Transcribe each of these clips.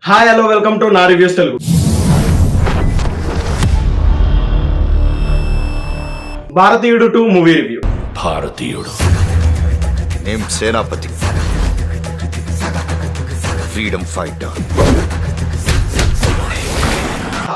Hi hello welcome to నా reviews Telugu. భారతీయుడు 2 movie review. భారతీయుడు నేమ్ సేనాపతి, ఫ్రీడమ్ ఫైటర్.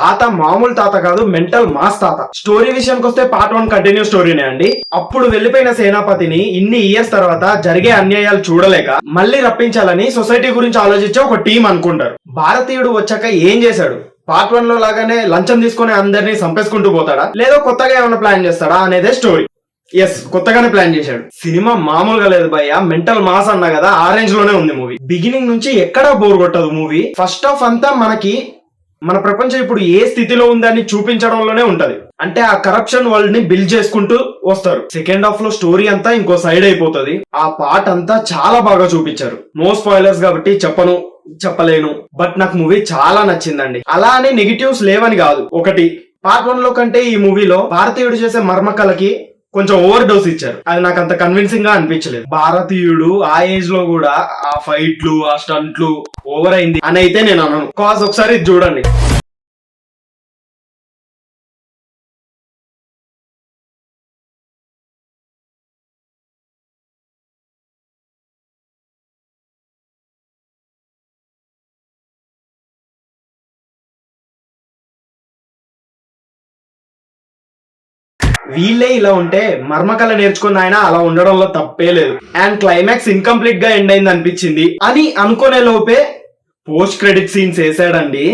తాత మామూలు తాత కాదు, మెంటల్ మాస్ తాత. స్టోరీ విషయానికి వస్తే పార్ట్ 1 కంటిన్యూ స్టోరీనే అండి. అప్పుడు వెళ్లిపోయిన సేనాపతిని ఇన్ని ఇయర్స్ తర్వాత జరిగే అన్యాయాలు చూడలేక మళ్ళీ రప్పించాలని సొసైటీ గురించి ఆలోచించే ఒక టీం అనుకుంటారు. భారతీయుడు వచ్చాక ఏం చేశాడు? పార్ట్ 1 లో లాగానే లంచం తీసుకుని అందరినీ చంపేసుకుంటూ పోతాడా, లేదో కొత్తగా ఏమైనా ప్లాన్ చేస్తాడా అనేదే స్టోరీ. ఎస్, కొత్తగానే ప్లాన్ చేశాడు. సినిమా మామూలుగా లేదు భయ్య, మెంటల్ మాస్ అన్నా కదా, ఆ రేంజ్ లోనే ఉంది మూవీ. బిగినింగ్ నుంచి ఎక్కడా బోర్ కొట్టదు మూవీ. ఫస్ట్ హాఫ్ అంతా మన ప్రపంచం ఇప్పుడు ఏ స్థితిలో ఉందని చూపించడంలోనే ఉంటది. అంటే ఆ కరప్షన్ వరల్డ్ ని బిల్డ్ చేసుకుంటూ వస్తారు. సెకండ్ హాఫ్ లో స్టోరీ అంతా ఇంకో సైడ్ అయిపోతుంది. ఆ పార్ట్ అంతా చాలా బాగా చూపించారు. నో స్పాయిలర్స్ కాబట్టి చెప్పలేను, బట్ నాకు మూవీ చాలా నచ్చిందండి. అలా అని నెగిటివ్స్ లేవని కాదు. ఒకటి, పార్ట్ 1 లో కంటే ఈ మూవీలో భారతీయుడు చేసే మర్మకలకి కొంచెం ఓవర్ డోస్ ఇచ్చారు. అది నాకు అంత కన్విన్సింగ్ గా అనిపించలేదు. భారతీయుడు ఆ ఏజ్ లో కూడా ఆ ఫైట్లు, ఆ స్టంట్లు ఓవర్ అయింది అని అయితే నేను అనను. కాజ్ ఒకసారి ఇది చూడండి. వీళ్ళే ఇలా ఉంటే మర్మకళ నేర్చుకున్న ఆయన అలా ఉండడంలో తప్పే లేదు. అండ్ క్లైమాక్స్ ఇన్కంప్లీట్ గా ఎండ్ అయింది అనిపించింది అని అనుకునే లోపే పోస్ట్ క్రెడిట్ సీన్స్ వేసాడండి.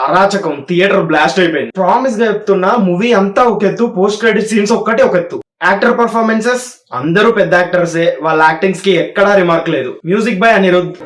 అరాచకం, థియేటర్ బ్లాస్ట్ అయిపోయింది. ప్రామిస్ గా చెప్తున్నా, మూవీ అంతా ఒక ఎత్తు, పోస్ట్ క్రెడిట్ సీన్స్ ఒక్కటే ఒక ఎత్తు. యాక్టర్ పర్ఫార్మెన్సెస్ అందరూ పెద్ద యాక్టర్సే, వాళ్ళ యాక్టింగ్స్ కి ఎక్కడా రిమార్క్ లేదు. Music by Anirudh.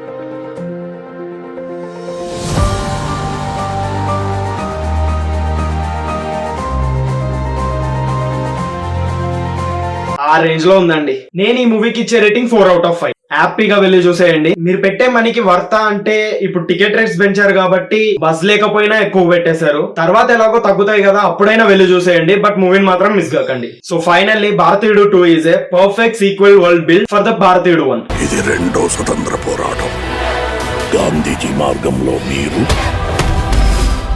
ఆ రేంజ్ లో ఉందండి. నేను ఈ మూవీకి ఇచ్చే రేటింగ్ 4/5. హ్యాపీగా వెళ్ళి చూసేయండి. మీరు పెట్టే మనీకి వర్తా అంటే ఇప్పుడు టికెట్ రేట్స్ పెంచారు కాబట్టి బస్ లేకపోయినా ఎక్కువ పెట్టేశారు. తర్వాత ఎలాగో తగ్గుతాయి కదా, అప్పుడైనా వెళ్ళి చూసేయండి. బట్ మూవీని మాత్రం మిస్ కాకండి. సో ఫైనల్లీ భారతీయుడు 2 is a perfect sequel world build for the భారతీయుడు 1. ఇది రెండో స్వతంత్ర పోరాటం. గాంధీజీ మార్గంలో మీరు,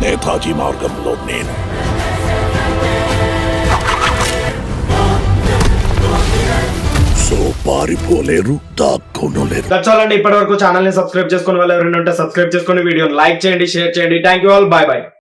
నేతాజీ మార్గంలో నేను. సో పారిపోలేరు, దాక్కోలేరు. దట్స్ ఆల్ అండి. ఇప్పటి వరకు ఛానల్ ని సబ్స్క్రైబ్ చేసుకుని వాళ్ళు ఎవరైనా ఉంటే సబ్స్క్రైబ్ చేసుకుని వీడియోని లైక్ చేయండి, షేర్ చేయండి. Thank you all, by by.